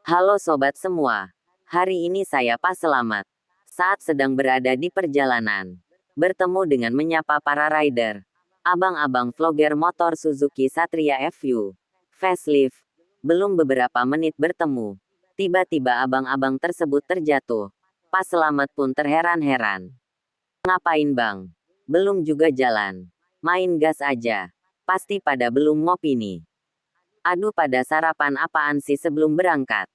Halo sobat semua. Hari ini saya Pak Selamat. Saat sedang berada di perjalanan, bertemu dengan menyapa para rider. Abang-abang vlogger motor Suzuki Satria FU. Facelift. Belum beberapa menit bertemu. Tiba-tiba abang-abang tersebut terjatuh. Pak Selamat pun terheran-heran. Ngapain bang? Belum juga jalan. Main gas aja. Pasti pada belum ngopi nih. Aduh pada sarapan apaan sih sebelum berangkat?